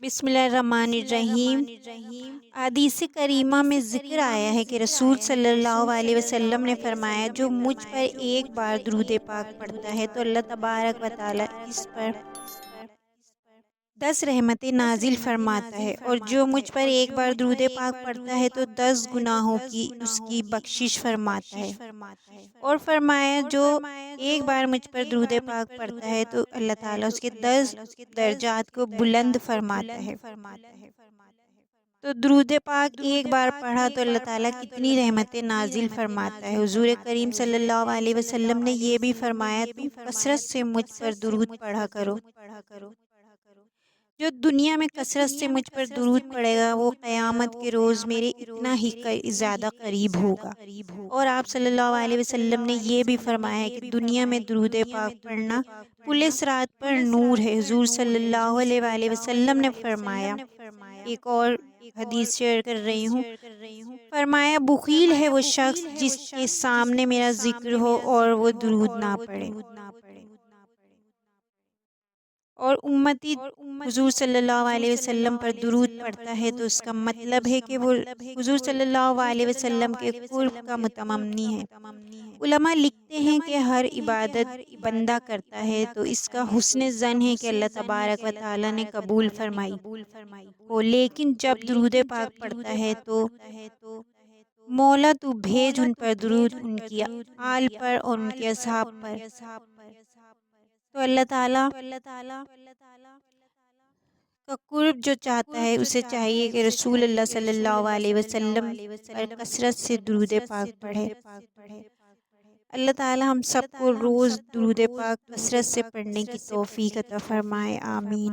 بسم اللہ الرحمن الرحیم۔ حدیث کریمہ میں ذکر آیا ہے کہ رسول صلی اللہ علیہ وسلم نے فرمایا، جو مجھ پر ایک بار درود پاک پڑھتا ہے تو اللہ تبارک و تعالی اس پر 10 رحمتیں نازل فرماتا ہے، اور جو مجھ پر ایک بار درود پاک پڑھتا ہے تو 10 گناہوں کی اس کی بخشش فرماتا ہے۔ اور فرمایا، جو ایک بار مجھ پر درود پاک پڑھتا ہے تو اللہ تعالیٰ اس کے 10 درجات کو بلند فرماتا ہے۔ تو درود پاک ایک بار پڑھا تو اللہ تعالیٰ کتنی رحمتیں نازل فرماتا ہے۔ حضور کریم صلی اللہ علیہ وسلم نے یہ بھی فرمایا، تم کثرت سے مجھ پر درود پڑھا کرو۔ جو دنیا میں کثرت سے مجھ پر درود پڑھے گا وہ قیامت کے روز میرے اتنا ہی زیادہ قریب ہوگا۔ اور آپ صلی اللہ علیہ وسلم نے یہ بھی فرمایا کہ دنیا میں درود پاک پڑھنا پل صراط پر نور ہے۔ حضور صلی اللہ علیہ وسلم نے فرمایا، ایک اور حدیث شیئر کر رہی ہوں، فرمایا، بخیل ہے وہ شخص جس کے سامنے میرا ذکر ہو اور وہ درود نہ پڑھے۔ اور امتی حضور صلی اللہ علیہ وسلم پر درود پڑھتا ہے تو اس کا مطلب ہے کہ وہ حضور صلی اللہ علیہ وسلم کے قرب کا متمنی ہے۔ علماء لکھتے ہیں کہ ہر عبادت بندہ کرتا ہے تو اس کا حسن ظن ہے کہ اللہ تبارک و تعالی نے قبول فرمائی ہو، لیکن جب درود پاک پڑھتا ہے تو مولا تو بھیج ان پر درود، ان کی آل پر اور ان کے اصحاب پر۔ تو اللہ تعالیٰ کا قرب جو چاہتا ہے اسے چاہیے کہ رسول اللہ صلی اللہ علیہ وسلم پر کثرت سے درود پاک پڑھے۔ اللہ تعالیٰ ہم سب کو روز درود پاک کثرت سے پڑھنے کی توفیق عطا فرمائے، آمین۔